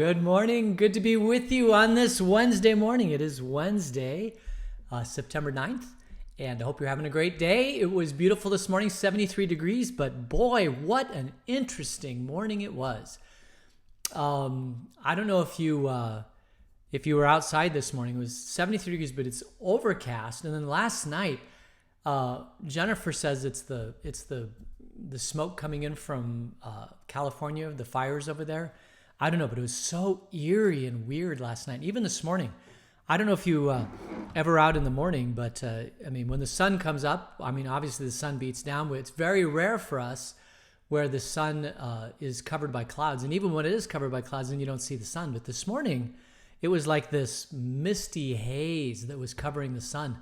Good morning. Good to be with you on this Wednesday morning. It is Wednesday, September 9th, and I hope you're having a great day. It was beautiful this morning, 73 degrees, but boy, what an interesting morning it was. I don't know if you were outside this morning. It was 73 degrees, but it's overcast. And then last night, Jennifer says it's the smoke coming in from California, the fires over there. I don't know, but it was so eerie and weird last night. Even this morning, I don't know if you ever out in the morning, but when the sun comes up, obviously the sun beats down, but it's very rare for us where the sun is covered by clouds. And even when it is covered by clouds, then you don't see the sun. But this morning, it was like this misty haze that was covering the sun.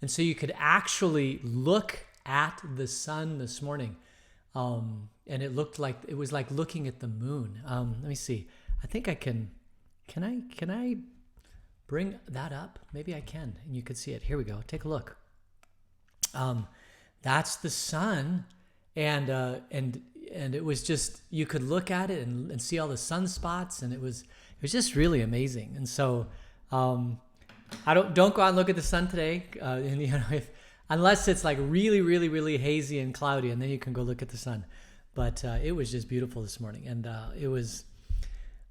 And so you could actually look at the sun this morning. And it was like looking at the moon. Let me see. I think I can I bring that up? Maybe I can, and you could see it. Here we go. Take a look. That's the sun, and it was just, you could look at it and see all the sunspots, and it was just really amazing. And so, don't go out and look at the sun today, unless it's like really, really, really hazy and cloudy, and then you can go look at the sun. But it was just beautiful this morning, and it was,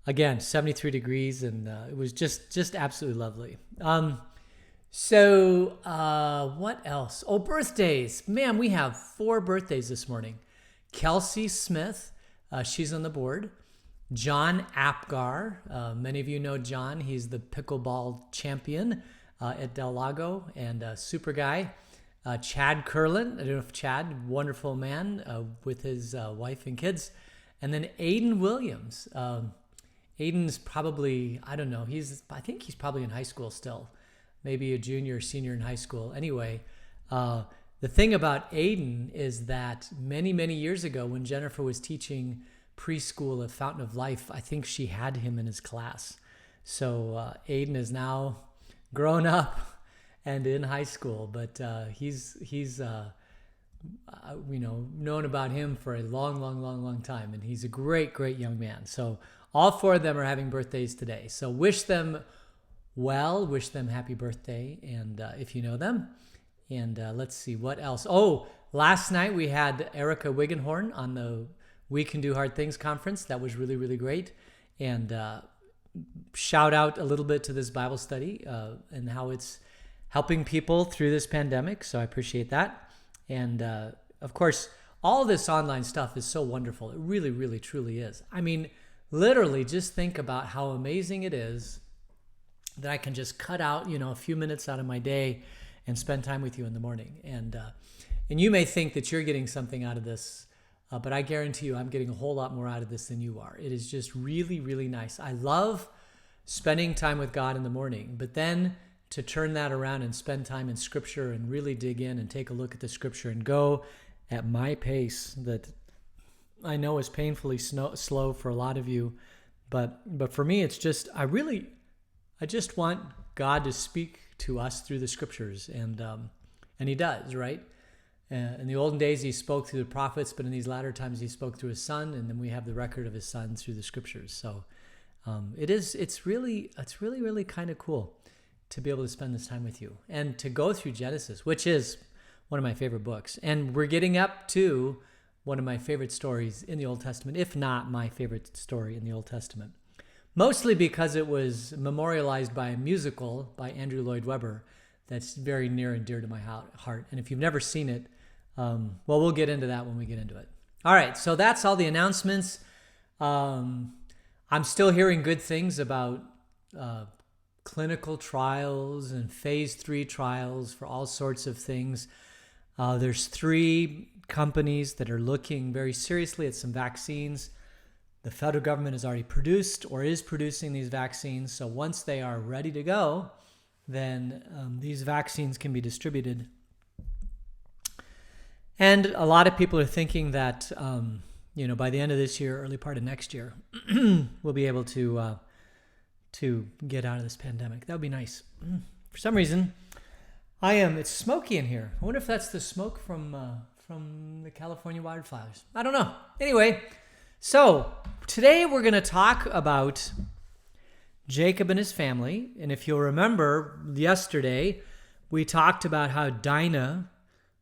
again, 73 degrees, and it was just absolutely lovely. So what else? Oh, birthdays. Man, we have 4 birthdays this morning. Kelsey Smith, she's on the board. John Apgar, many of you know John. He's the pickleball champion at Del Lago, and super guy. Chad Curlin, I don't know if Chad, wonderful man with his wife and kids. And then Aiden Williams. Aiden's probably, I don't know, I think he's probably in high school still. Maybe a junior or senior in high school. Anyway, the thing about Aiden is that many, many years ago when Jennifer was teaching preschool at Fountain of Life, I think she had him in his class. So Aiden is now grown up and in high school, but he's known about him for a long time, and he's a great young man. So all 4 of them are having birthdays today. So wish them well, wish them happy birthday, and if you know them. And let's see what else. Oh, last night we had Erica Wiggenhorn on the We Can Do Hard Things conference. That was really, really great. And shout out a little bit to this Bible study and how it's helping people through this pandemic. So I appreciate that. And of course, all this online stuff is so wonderful. It really, really, truly is. Literally just think about how amazing it is that I can just cut out, a few minutes out of my day and spend time with you in the morning. And you may think that you're getting something out of this, but I guarantee you I'm getting a whole lot more out of this than you are. It is just really, really nice. I love spending time with God in the morning, but then to turn that around and spend time in Scripture and really dig in and take a look at the Scripture and go at my pace that I know is painfully slow for a lot of you, but for me it's just I just want God to speak to us through the Scriptures, and He does, right? In the olden days He spoke through the prophets, but in these latter times He spoke through His Son, and then we have the record of His Son through the Scriptures. So it's really kind of cool to be able to spend this time with you and to go through Genesis, which is one of my favorite books. And we're getting up to one of my favorite stories in the Old Testament, if not my favorite story in the Old Testament. Mostly because it was memorialized by a musical by Andrew Lloyd Webber that's very near and dear to my heart. And if you've never seen it, we'll get into that when we get into it. All right, so that's all the announcements. I'm still hearing good things about clinical trials and phase 3 trials for all sorts of things. There's 3 companies that are looking very seriously at some vaccines. The federal government has already produced or is producing these vaccines. So once they are ready to go, then these vaccines can be distributed. And a lot of people are thinking that, by the end of this year, early part of next year, we'll be able to get out of this pandemic. That would be nice. For some reason, it's smoky in here. I wonder if that's the smoke from the California wildfires. I don't know. Anyway, so today we're going to talk about Jacob and his family. And if you'll remember, yesterday we talked about how Dinah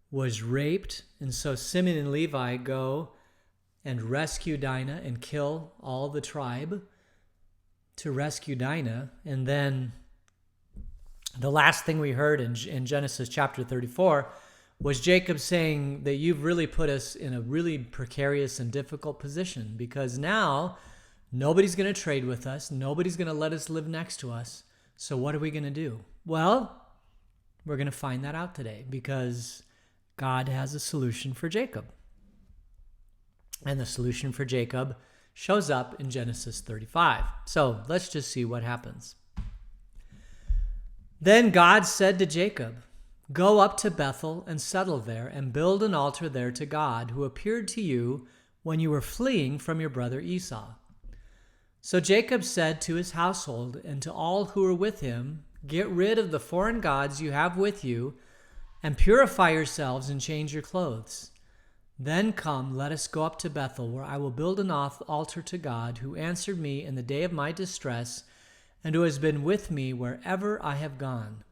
was raped. And so Simeon and Levi go and rescue Dinah and kill all the tribe to rescue Dinah. And then the last thing we heard in Genesis chapter 34 was Jacob saying that you've really put us in a really precarious and difficult position, because now nobody's going to trade with us. Nobody's going to let us live next to us. So what are we going to do? Well, we're going to find that out today, because God has a solution for Jacob. And the solution for Jacob shows up in Genesis 35. So let's just see what happens. Then God said to Jacob, "Go up to Bethel and settle there and build an altar there to God, who appeared to you when you were fleeing from your brother Esau." So Jacob said to his household and to all who were with him, "Get rid of the foreign gods you have with you and purify yourselves and change your clothes. Then come, let us go up to Bethel, where I will build an altar to God, who answered me in the day of my distress and who has been with me wherever I have gone."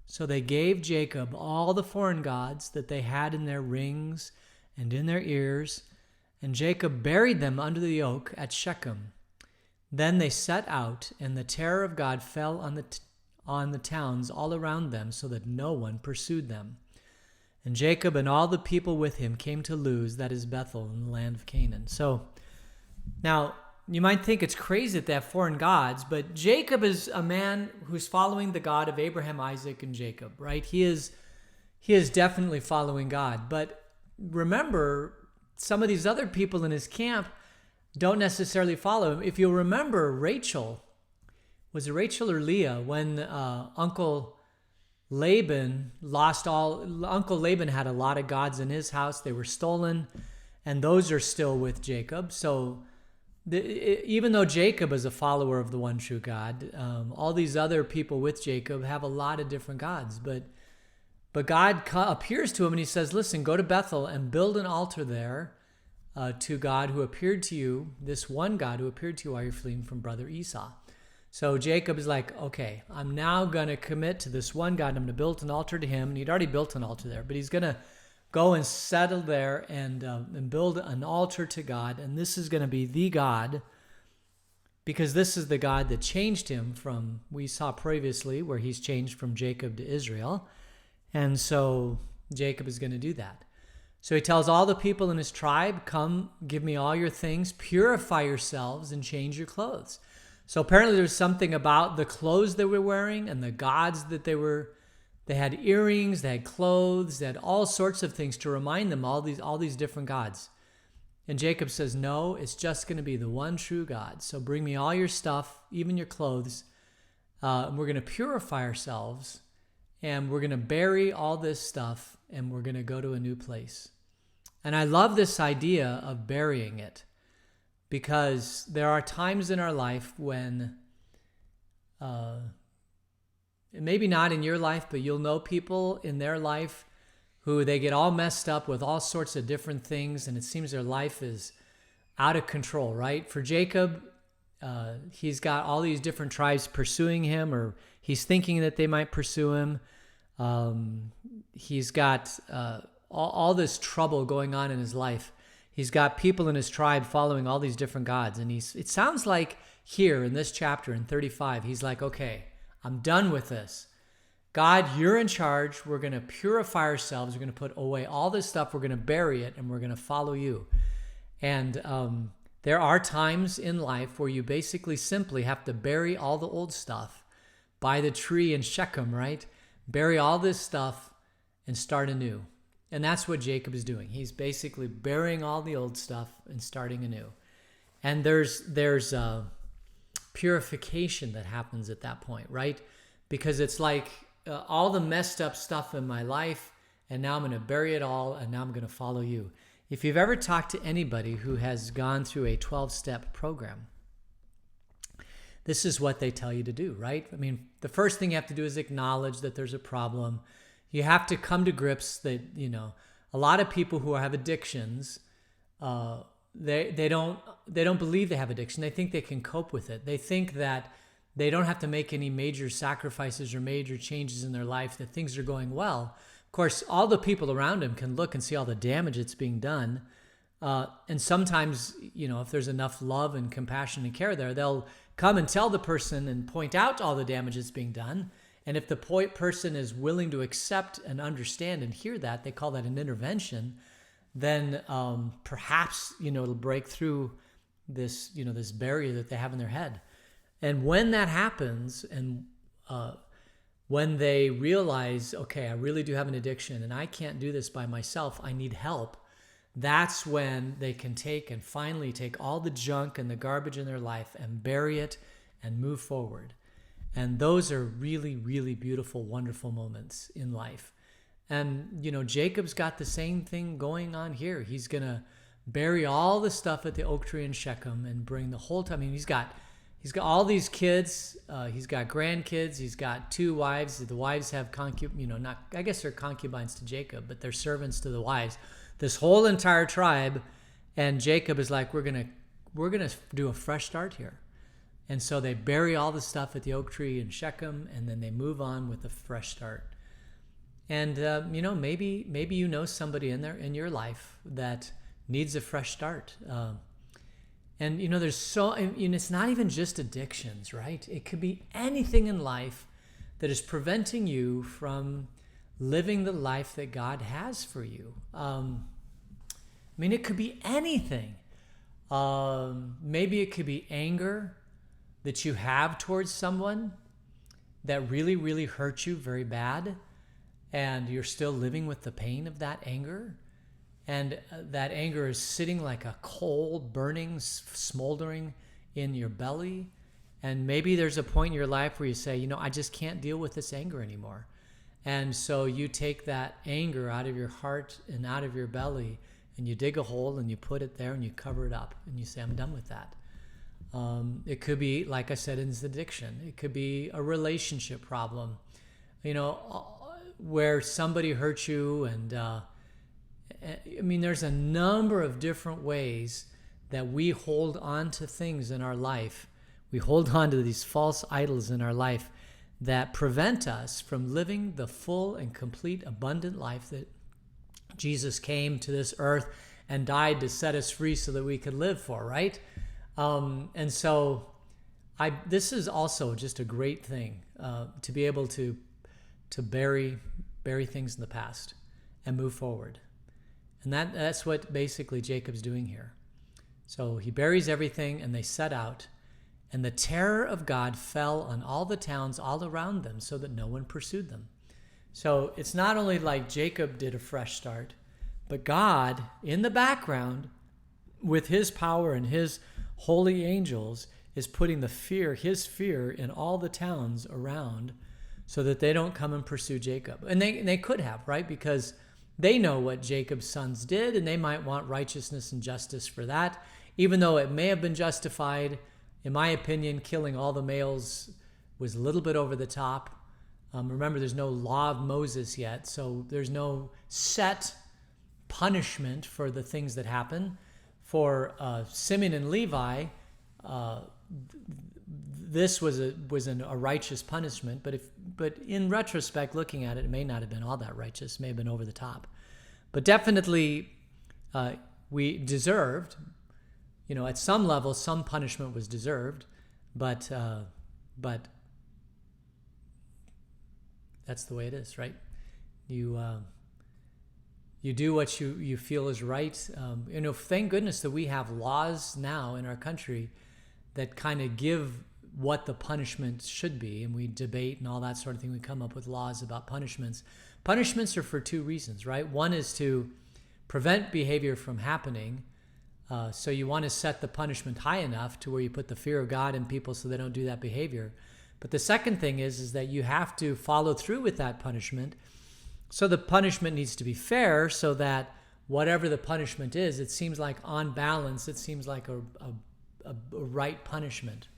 So they gave Jacob all the foreign gods that they had in their rings and in their ears, and Jacob buried them under the oak at Shechem. Then they set out, and the terror of God fell on the towns all around them, so that no one pursued them. And Jacob and all the people with him came to Luz, that is Bethel, in the land of Canaan. So now you might think it's crazy that they have foreign gods, but Jacob is a man who's following the God of Abraham, Isaac, and Jacob, right? He is definitely following God. But remember, some of these other people in his camp don't necessarily follow him. If you'll remember, Rachel, was it Rachel or Leah, when Uncle Laban Uncle Laban had a lot of gods in his house. They were stolen, and those are still with Jacob. So even though Jacob is a follower of the one true God, all these other people with Jacob have a lot of different gods. But God appears to him and he says, "Listen, go to Bethel and build an altar there to God who appeared to you, this one God who appeared to you while you're fleeing from brother Esau." So Jacob is like, okay, I'm now going to commit to this one God. I'm going to build an altar to him. And he'd already built an altar there, but he's going to go and settle there and build an altar to God. And this is going to be the God, because this is the God that changed him from, we saw previously, where he's changed from Jacob to Israel. And so Jacob is going to do that. So he tells all the people in his tribe, "Come, give me all your things, purify yourselves, and change your clothes." So apparently there's something about the clothes they were wearing and the gods that they had earrings, they had clothes, they had all sorts of things to remind them all these different gods. And Jacob says, "No, it's just going to be the one true God. So bring me all your stuff, even your clothes, and we're going to purify ourselves, and we're going to bury all this stuff, and we're going to go to a new place." And I love this idea of burying it, because there are times in our life when, maybe not in your life, but you'll know people in their life who they get all messed up with all sorts of different things, and it seems their life is out of control, right? For Jacob, he's got all these different tribes pursuing him, or he's thinking that they might pursue him. He's got all this trouble going on in his life. He's got people in his tribe following all these different gods. And it sounds like here in this chapter in 35, he's like, okay, I'm done with this. God, you're in charge. We're going to purify ourselves. We're going to put away all this stuff. We're going to bury it, and we're going to follow you. And there are times in life where you basically simply have to bury all the old stuff by the tree in Shechem, right? Bury all this stuff and start anew. And that's what Jacob is doing. He's basically burying all the old stuff and starting anew. And there's purification that happens at that point, right? Because it's like all the messed up stuff in my life, and now I'm going to bury it all, and now I'm going to follow you. If you've ever talked to anybody who has gone through a 12-step program, this is what they tell you to do, right? I mean, the first thing you have to do is acknowledge that there's a problem. You have to come to grips that, a lot of people who have addictions, they don't believe they have addiction. They think they can cope with it. They think that they don't have to make any major sacrifices or major changes in their life, that things are going well. Of course, all the people around him can look and see all the damage that's being done. And sometimes, if there's enough love and compassion and care there, they'll come and tell the person and point out all the damage that's being done. And if the person is willing to accept and understand and hear that, they call that an intervention, then perhaps, it'll break through this, this barrier that they have in their head. And when that happens, and when they realize, okay, I really do have an addiction and I can't do this by myself, I need help, that's when they can finally take all the junk and the garbage in their life and bury it and move forward. And those are really, really beautiful, wonderful moments in life. And, Jacob's got the same thing going on here. He's going to bury all the stuff at the oak tree in Shechem and bring the whole time. I mean, he's got all these kids. He's got grandkids. He's got 2 wives. The wives have I guess they're concubines to Jacob, but they're servants to the wives. This whole entire tribe, and Jacob is like, we're gonna do a fresh start here. And so they bury all the stuff at the oak tree in Shechem, and then they move on with a fresh start. And maybe somebody in your life that needs a fresh start. And it's not even just addictions, right? It could be anything in life that is preventing you from living the life that God has for you. It could be anything. Maybe it could be anger that you have towards someone that really, really hurt you very bad, and you're still living with the pain of that anger. And that anger is sitting like a coal, burning, smoldering in your belly. And maybe there's a point in your life where you say, I just can't deal with this anger anymore. And so you take that anger out of your heart and out of your belly, and you dig a hole and you put it there and you cover it up and you say, I'm done with that. It could be, like I said, it's addiction. It could be a relationship problem, where somebody hurt you. And there's a number of different ways that we hold on to things in our life. We hold on to these false idols in our life that prevent us from living the full and complete abundant life that Jesus came to this earth and died to set us free so that we could live for, right? And so this is also just a great thing, to be able to bury things in the past and move forward. And that's what basically Jacob's doing here. So he buries everything and they set out. And the terror of God fell on all the towns all around them so that no one pursued them. So it's not only like Jacob did a fresh start, but God in the background with his power and his holy angels is putting his fear in all the towns around so that they don't come and pursue Jacob. And they could have, right? Because they know what Jacob's sons did, and they might want righteousness and justice for that, even though it may have been justified. In my opinion, killing all the males was a little bit over the top. Remember, there's no law of Moses yet, so there's no set punishment for the things that happen. For Simeon and Levi, this was a righteous punishment, but in retrospect, looking at it, it may not have been all that righteous. It may have been over the top. But definitely, we deserved. At some level, some punishment was deserved, but that's the way it is, right? You do what you feel is right. Thank goodness that we have laws now in our country that kind of give what the punishment should be, and we debate and all that sort of thing. We come up with laws about punishments. Punishments are for 2 reasons, right? One is to prevent behavior from happening. So you want to set the punishment high enough to where you put the fear of God in people so they don't do that behavior. But the second thing is that you have to follow through with that punishment. So the punishment needs to be fair so that whatever the punishment is, it seems like on balance, it seems like a right punishment.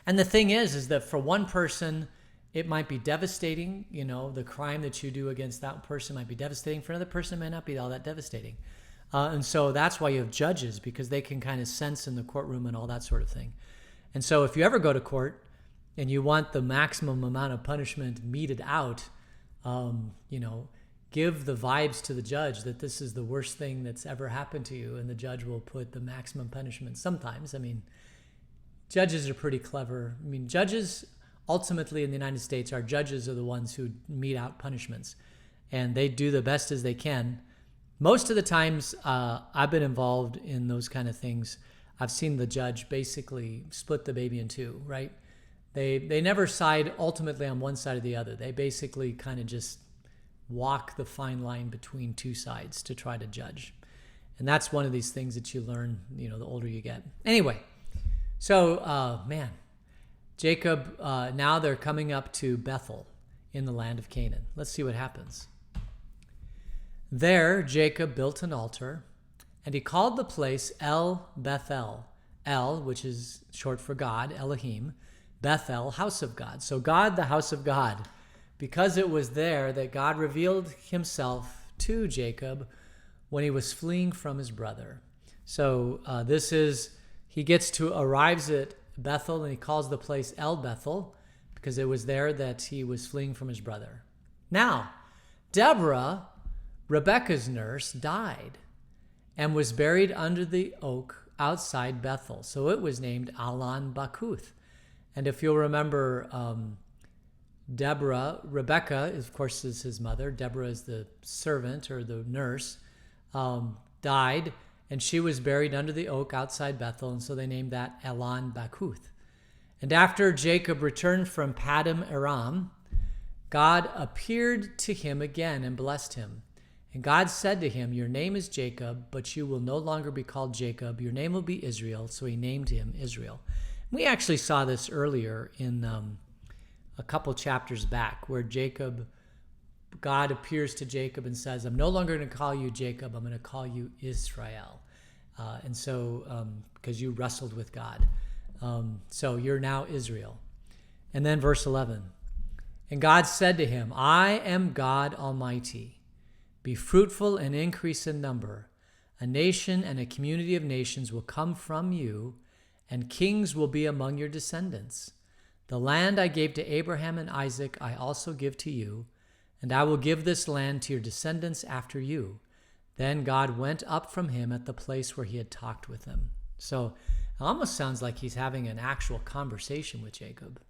And the thing is that for one person, it might be devastating. The crime that you do against that person might be devastating. For another person, it may not be all that devastating. And so that's why you have judges, because they can kind of sense in the courtroom and all that sort of thing. And so if you ever go to court and you want the maximum amount of punishment meted out, give the vibes to the judge that this is the worst thing that's ever happened to you, and the judge will put the maximum punishment sometimes. Judges are pretty clever. Judges ultimately in the United States, our judges are the ones who mete out punishments, and they do the best as they can. Most of the times I've been involved in those kind of things, I've seen the judge basically split the baby in two, right? They never side ultimately on one side or the other. They basically kind of just walk the fine line between two sides to try to judge. And that's one of these things that you learn, the older you get. Anyway, so, Jacob, now they're coming up to Bethel in the land of Canaan. Let's see what happens. There, Jacob built an altar, and he called the place El Bethel. El, which is short for God, Elohim. Bethel, house of God. So God, the house of God. Because it was there that God revealed himself to Jacob when he was fleeing from his brother. So he arrives at Bethel, and he calls the place El Bethel because it was there that he was fleeing from his brother. Now, Deborah, Rebekah's nurse, died and was buried under the oak outside Bethel. So it was named Alon Bakuth. And if you'll remember, Rebekah, of course, is his mother. Deborah is the servant or the nurse, died, and she was buried under the oak outside Bethel, and so they named that Alon Bakuth. And after Jacob returned from Paddan Aram, God appeared to him again and blessed him. And God said to him, "Your name is Jacob, but you will no longer be called Jacob. Your name will be Israel." So he named him Israel. We actually saw this earlier in a couple chapters back, where God appears to Jacob and says, "I'm no longer going to call you Jacob, I'm going to call you Israel." And so, because you wrestled with God. So you're now Israel. And then verse 11. And God said to him, "I am God Almighty. Be fruitful and increase in number. A nation and a community of nations will come from you, and kings will be among your descendants. The land I gave to Abraham and Isaac I also give to you, and I will give this land to your descendants after you." Then God went up from him at the place where he had talked with him. So it almost sounds like he's having an actual conversation with Jacob.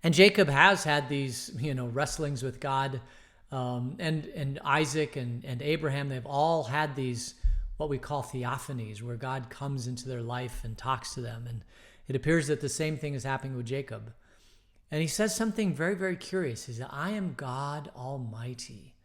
And Jacob has had these, wrestlings with God, and Isaac and Abraham. They've all had these, what we call theophanies, where God comes into their life and talks to them. And it appears that the same thing is happening with Jacob. And he says something very, very curious. He said, "I am God Almighty."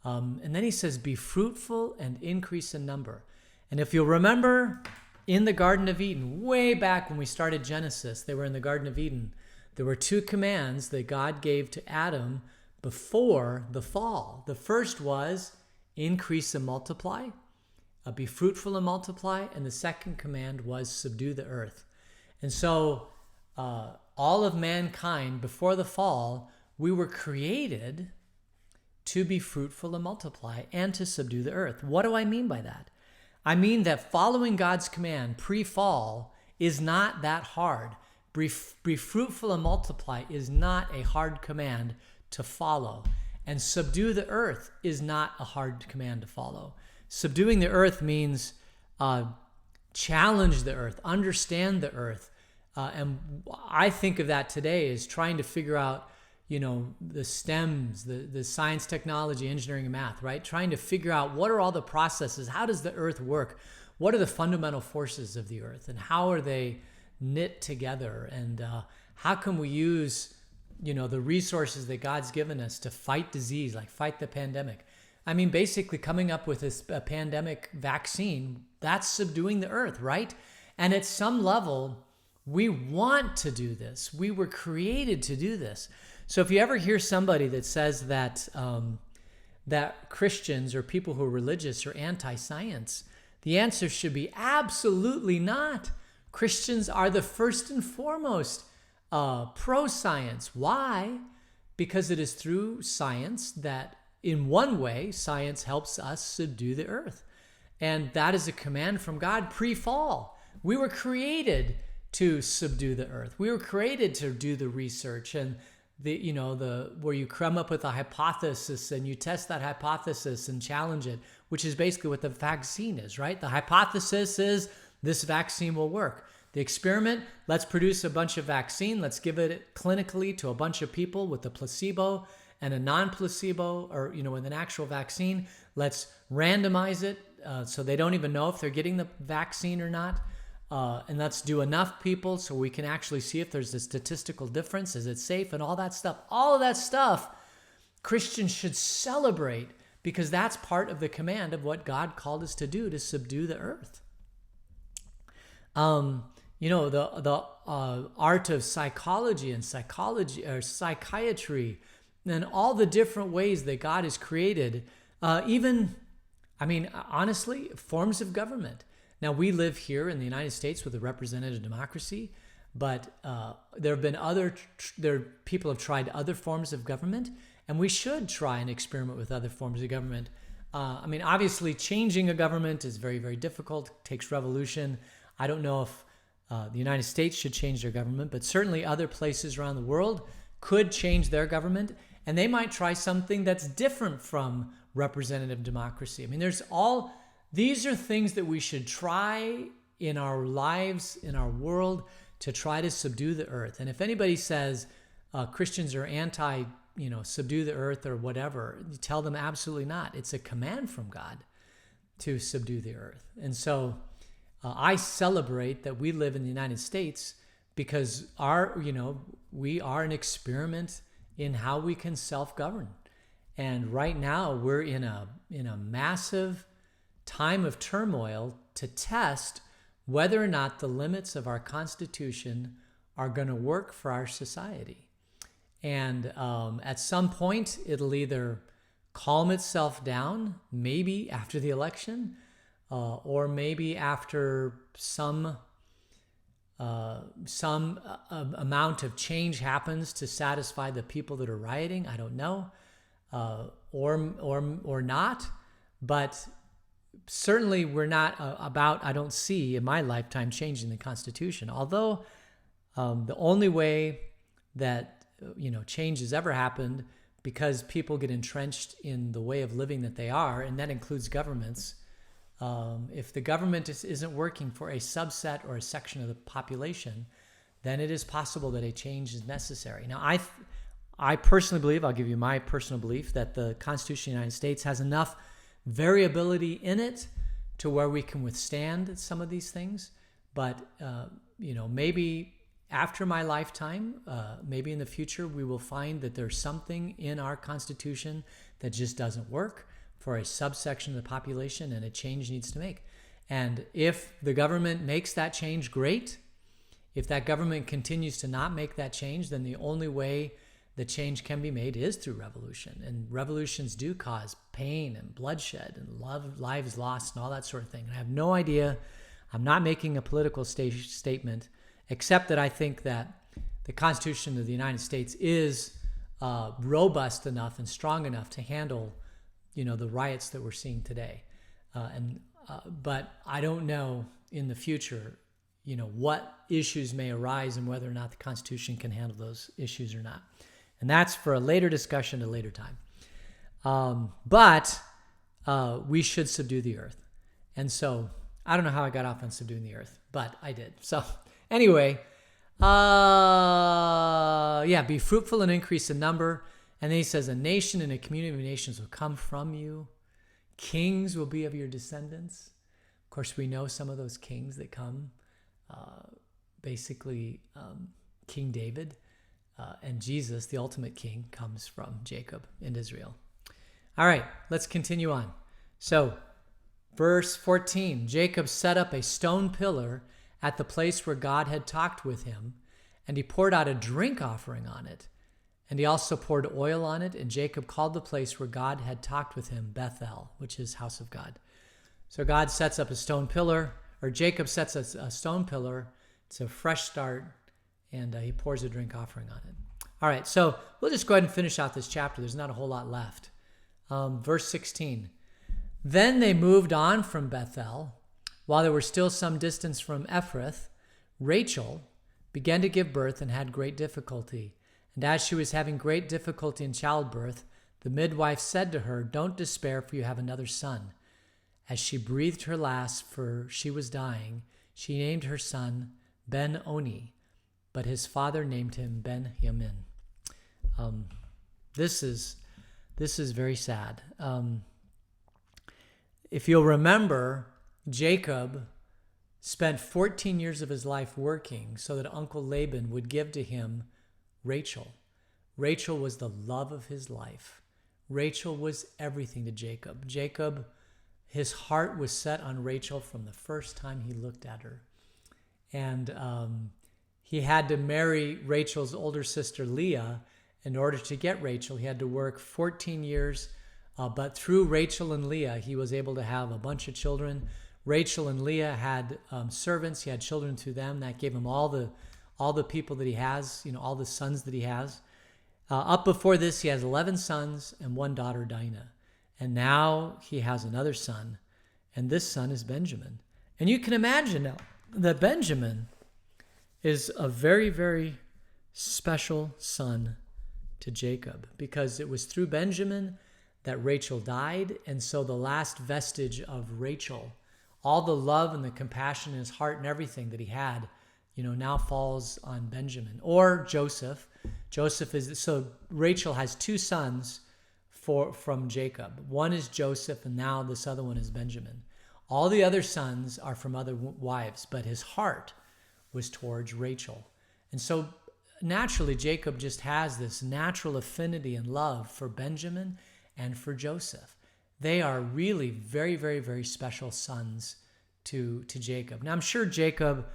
And then he says, "Be fruitful and increase in number." And if you'll remember, in the Garden of Eden, way back when we started Genesis, they were in the Garden of Eden. There were two commands that God gave to Adam before the fall. The first was increase and multiply, be fruitful and multiply. And the second command was subdue the earth. And so all of mankind before the fall, we were created to be fruitful and multiply and to subdue the earth. What do I mean by that? I mean that following God's command pre-fall is not that hard. Be fruitful and multiply is not a hard command to follow. And subdue the earth is not a hard command to follow. Subduing the earth means challenge the earth, understand the earth. And I think of that today as trying to figure out, the STEMs, the science, technology, engineering, and math, right? Trying to figure out what are all the processes, how does the earth work? What are the fundamental forces of the earth, and how are they knit together? And how can we use, the resources that God's given us to fight disease, like fight the pandemic? I mean, basically coming up with a pandemic vaccine, that's subduing the earth, right? And at some level, we want to do this. We were created to do this. So if you ever hear somebody that says that that Christians or people who are religious are anti-science, the answer should be absolutely not. Christians are the first and foremost pro-science. Why? Because it is through science that, in one way, science helps us subdue the earth. And that is a command from God pre-fall. We were created to subdue the earth. We were created to do the research and where you come up with a hypothesis and you test that hypothesis and challenge it, which is basically what the vaccine is, right? The hypothesis is this vaccine will work. The experiment, let's produce a bunch of vaccine. Let's give it clinically to a bunch of people with a placebo and a non-placebo, or, with an actual vaccine. Let's randomize it so they don't even know if they're getting the vaccine or not. And let's do enough people so we can actually see if there's a statistical difference. Is it safe? And all that stuff. All of that stuff Christians should celebrate, because that's part of the command of what God called us to do, to subdue the earth. The art of psychology and psychiatry and all the different ways that God has created, honestly, forms of government. Now, we live here in the United States with a representative democracy, but there are people have tried other forms of government, and we should try and experiment with other forms of government. Obviously, changing a government is very, very difficult. It takes revolution. I don't know if the United States should change their government, but certainly other places around the world could change their government, and they might try something that's different from representative democracy. These are things that we should try in our lives, in our world, to try to subdue the earth. And if anybody says Christians are anti, subdue the earth or whatever, you tell them absolutely not. It's a command from God to subdue the earth. And so I celebrate that we live in the United States, because we are an experiment in how we can self-govern. And right now we're in a massive time of turmoil to test whether or not the limits of our Constitution are going to work for our society. And at some point, it'll either calm itself down, maybe after the election, or maybe after some amount of change happens to satisfy the people that are rioting. I don't know, or not, but certainly we're not I don't see in my lifetime changing the Constitution. Although the only way that change has ever happened, because people get entrenched in the way of living that they are, and that includes governments. If the government isn't working for a subset or a section of the population, then it is possible that a change is necessary. Now, I personally believe, I'll give you my personal belief, that the Constitution of the United States has enough variability in it to where we can withstand some of these things. But, maybe after my lifetime, maybe in the future, we will find that there's something in our Constitution that just doesn't work for a subsection of the population, and a change needs to make. And if the government makes that change, great. If that government continues to not make that change, then the only way the change can be made is through revolution. And revolutions do cause pain and bloodshed and lives lost and all that sort of thing. And I have no idea. I'm not making a political statement, except that I think that the Constitution of the United States is robust enough and strong enough to handle the riots that we're seeing today. But I don't know in the future, what issues may arise and whether or not the Constitution can handle those issues or not. And that's for a later discussion at a later time. But we should subdue the earth. And so I don't know how I got off on subduing the earth, but I did. So anyway, be fruitful and increase in number. And then he says, a nation and a community of nations will come from you. Kings will be of your descendants. Of course, we know some of those kings that come, King David and Jesus, the ultimate king, comes from Jacob and Israel. All right, let's continue on. So, verse 14, Jacob set up a stone pillar at the place where God had talked with him, and he poured out a drink offering on it. And he also poured oil on it, and Jacob called the place where God had talked with him Bethel, which is house of God. So God sets up a stone pillar, or Jacob sets a stone pillar. It's a fresh start, and he pours a drink offering on it. All right, so we'll just go ahead and finish out this chapter. There's not a whole lot left. Verse 16. Then they moved on from Bethel, while they were still some distance from Ephrath, Rachel began to give birth and had great difficulty. And as she was having great difficulty in childbirth, the midwife said to her, "Don't despair, for you have another son." As she breathed her last, for she was dying, she named her son Ben-Oni, but his father named him Ben-Yamin. This is very sad. If you'll remember, Jacob spent 14 years of his life working so that Uncle Laban would give to him Rachel. Rachel was the love of his life. Rachel was everything to Jacob. Jacob, his heart was set on Rachel from the first time he looked at her. And he had to marry Rachel's older sister Leah in order to get Rachel. He had to work 14 years, but through Rachel and Leah, he was able to have a bunch of children. Rachel and Leah had servants. He had children through them. That gave him all the people that he has, all the sons that he has. Up before this, he has 11 sons and one daughter, Dinah. And now he has another son, and this son is Benjamin. And you can imagine now that Benjamin is a very, very special son to Jacob, because it was through Benjamin that Rachel died. And so the last vestige of Rachel, all the love and the compassion in his heart and everything that he had, now falls on Benjamin or Joseph. So Rachel has two sons from Jacob. One is Joseph, and now this other one is Benjamin. All the other sons are from other wives, but his heart was towards Rachel. And so naturally, Jacob just has this natural affinity and love for Benjamin and for Joseph. They are really very, very, very special sons to Jacob. Now, I'm sure Jacob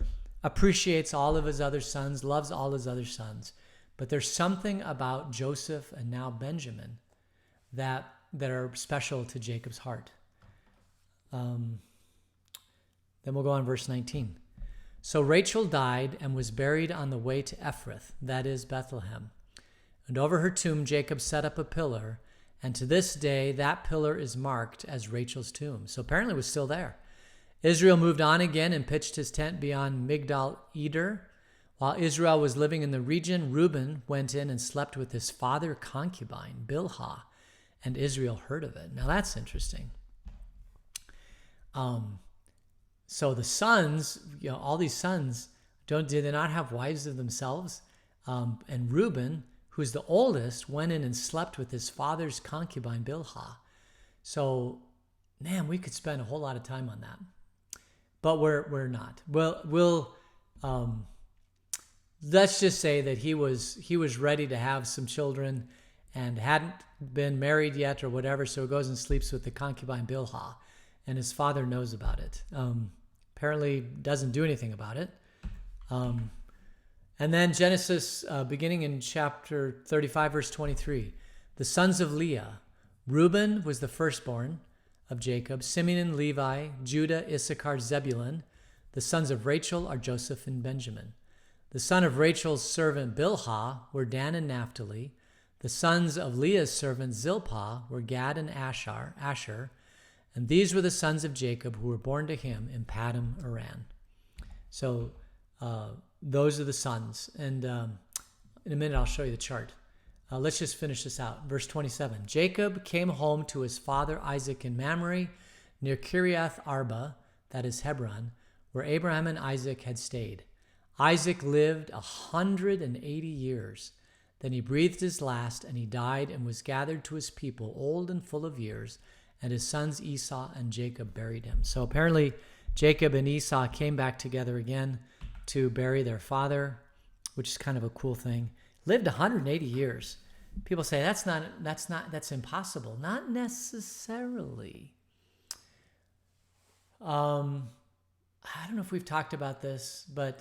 appreciates all of his other sons, loves all his other sons, but there's something about Joseph and now Benjamin that are special to Jacob's heart. Then we'll go on verse 19. So Rachel died and was buried on the way to Ephrath, that is Bethlehem. And over her tomb Jacob set up a pillar, and to this day that pillar is marked as Rachel's tomb. So apparently it was still there. Israel moved on again and pitched his tent beyond Migdal Eder. While Israel was living in the region, Reuben went in and slept with his father concubine, Bilhah, and Israel heard of it. Now that's interesting. So the sons, all these sons, did they not have wives of themselves? And Reuben, who's the oldest, went in and slept with his father's concubine, Bilhah. So, man, we could spend a whole lot of time on that. But we're not. We'll let's just say that he was ready to have some children and hadn't been married yet or whatever, so he goes and sleeps with the concubine Bilhah, and his father knows about it. Apparently doesn't do anything about it. And then Genesis, beginning in chapter 35, verse 23, the sons of Leah. Reuben was the firstborn of Jacob, Simeon, Levi, Judah, Issachar, Zebulun. The sons of Rachel are Joseph and Benjamin. The son of Rachel's servant Bilhah were Dan and Naphtali. The sons of Leah's servant Zilpah were Gad and Asher. And these were the sons of Jacob who were born to him in Paddan Aram. So those are the sons. And in a minute, I'll show you the chart. Let's just finish this out. Verse 27. Jacob came home to his father Isaac in Mamre, near Kiriath Arba, that is Hebron, where Abraham and Isaac had stayed. Isaac lived 180 years. Then he breathed his last, and he died and was gathered to his people, old and full of years, and his sons Esau and Jacob buried him. So apparently Jacob and Esau came back together again to bury their father, which is kind of a cool thing. Lived 180 years. People say that's impossible. Not necessarily. I don't know if we've talked about this, but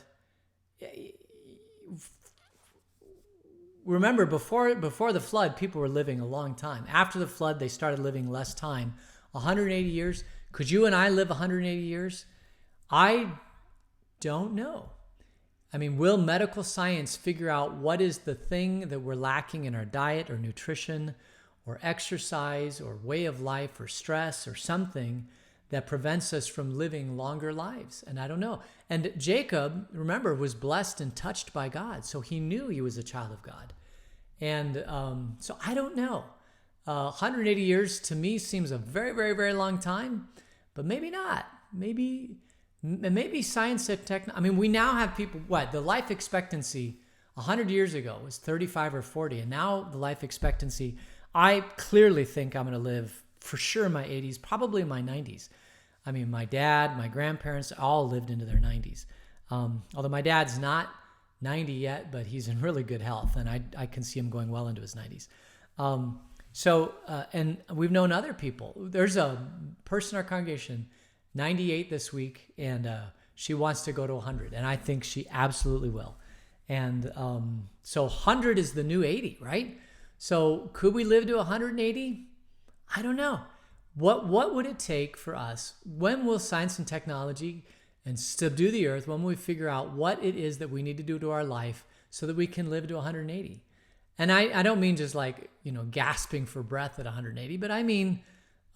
remember before the flood, people were living a long time. After the flood, they started living less time. 180 years. Could you and I live 180 years? I don't know. I mean, will medical science figure out what is the thing that we're lacking in our diet or nutrition or exercise or way of life or stress or something that prevents us from living longer lives. And I don't know. And Jacob, remember, was blessed and touched by God. So he knew he was a child of God. And so I don't know. 180 years to me seems a very, very, very long time, but maybe not. Maybe science and technology. I mean, we now have people, the life expectancy 100 years ago was 35 or 40. And now the life expectancy, I clearly think I'm going to live for sure in my 80s, probably in my 90s. I mean, my dad, my grandparents all lived into their 90s. Although my dad's not 90 yet, but he's in really good health, and I can see him going well into his 90s. And we've known other people. There's a person in our congregation, 98 this week, and she wants to go to 100, and I think she absolutely will. And so 100 is the new 80, right? So could we live to 180? I don't know. What would it take for us? When will science and technology and subdue the earth? When will we figure out what it is that we need to do to our life so that we can live to 180? And I don't mean just like, gasping for breath at 180, but I mean,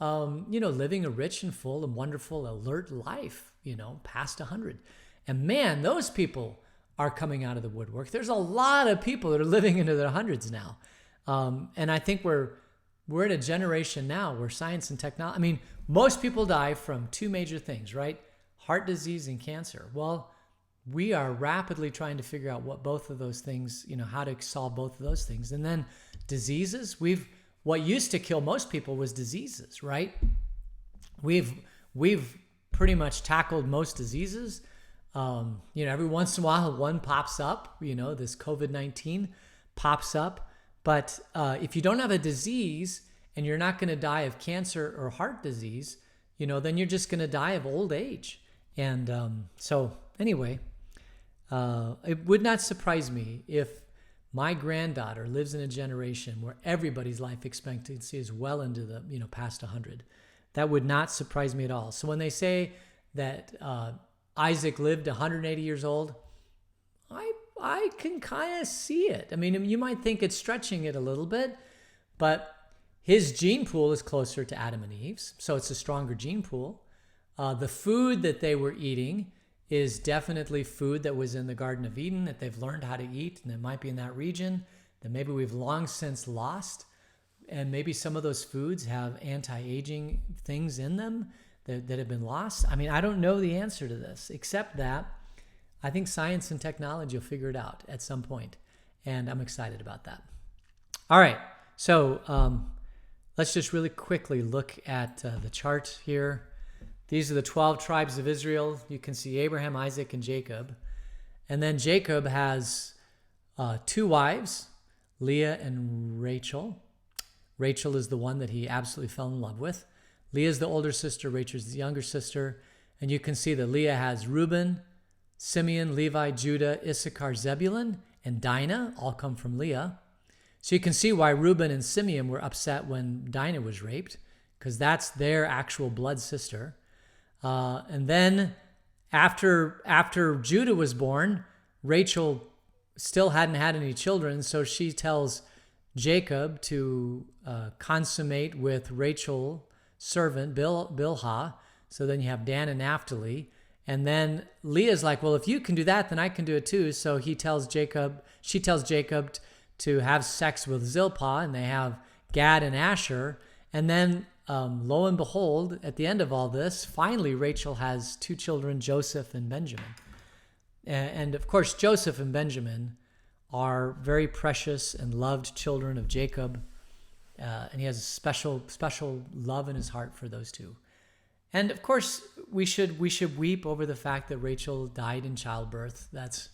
living a rich and full and wonderful, alert life, past 100. And man, those people are coming out of the woodwork. There's a lot of people that are living into their hundreds now. And I think we're in a generation now where science and technology, most people die from two major things, right? Heart disease and cancer. Well, we are rapidly trying to figure out what both of those things, how to solve both of those things. And then diseases, what used to kill most people was diseases, right? We've pretty much tackled most diseases. Every once in a while, one pops up, this COVID-19 pops up. But if you don't have a disease and you're not going to die of cancer or heart disease, then you're just going to die of old age. And so anyway, it would not surprise me if my granddaughter lives in a generation where everybody's life expectancy is well into the, past 100. That would not surprise me at all. So when they say that Isaac lived 180 years old, I can kind of see it. You might think it's stretching it a little bit, but his gene pool is closer to Adam and Eve's, so it's a stronger gene pool. The food that they were eating is definitely food that was in the Garden of Eden that they've learned how to eat, and it might be in that region that maybe we've long since lost. And maybe some of those foods have anti-aging things in them that have been lost. I don't know the answer to this, except that I think science and technology will figure it out at some point, and I'm excited about that. All right, so let's just really quickly look at the chart here. These are the 12 tribes of Israel. You can see Abraham, Isaac, and Jacob. And then Jacob has two wives, Leah and Rachel. Rachel is the one that he absolutely fell in love with. Leah is the older sister, Rachel is the younger sister. And you can see that Leah has Reuben, Simeon, Levi, Judah, Issachar, Zebulun, and Dinah all come from Leah. So you can see why Reuben and Simeon were upset when Dinah was raped, because that's their actual blood sister. And then after Judah was born, Rachel still hadn't had any children, so she tells Jacob to consummate with Rachel's servant, Bilhah. So then you have Dan and Naphtali. And then Leah's like, well, if you can do that, then I can do it too. So she tells Jacob to have sex with Zilpah, and they have Gad and Asher. And then lo and behold, at the end of all this, finally Rachel has two children, Joseph and Benjamin. And of course, Joseph and Benjamin are very precious and loved children of Jacob. And he has a special love in his heart for those two. And of course, we should weep over the fact that Rachel died in childbirth. That's,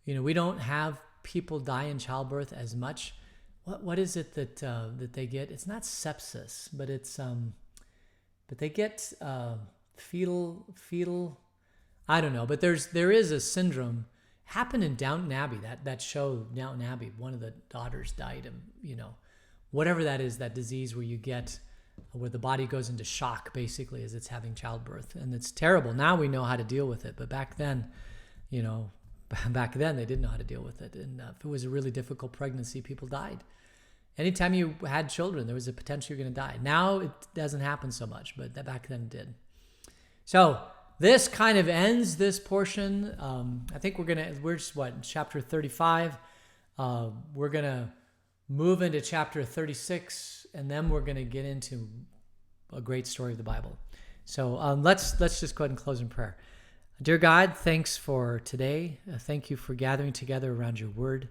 we don't have people die in childbirth as much. What is it that they get? It's not sepsis, but it's but they get fetal. I don't know, but there is a syndrome. Happened in Downton Abbey. That show Downton Abbey. One of the daughters died of whatever that is, that disease where the body goes into shock basically as it's having childbirth, and it's terrible. Now we know how to deal with it, but back then, they didn't know how to deal with it, and if it was a really difficult pregnancy, people died. Anytime you had children, there was a potential you're going to die. Now it doesn't happen so much, but back then it did. So this kind of ends this portion. I think we're just chapter 35. We're going to move into chapter 36, and then we're going to get into a great story of the Bible. So let's just go ahead and close in prayer. Dear God, thanks for today. Thank you for gathering together around your word.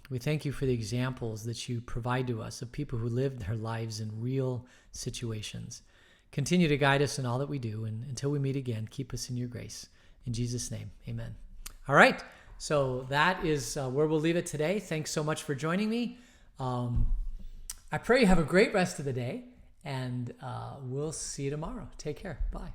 We thank you for the examples that you provide to us of people who lived their lives in real situations. Continue to guide us in all that we do, and until we meet again, keep us in your grace. In Jesus' name, amen. All right, so that is where we'll leave it today. Thanks so much for joining me. I pray you have a great rest of the day, and we'll see you tomorrow. Take care. Bye.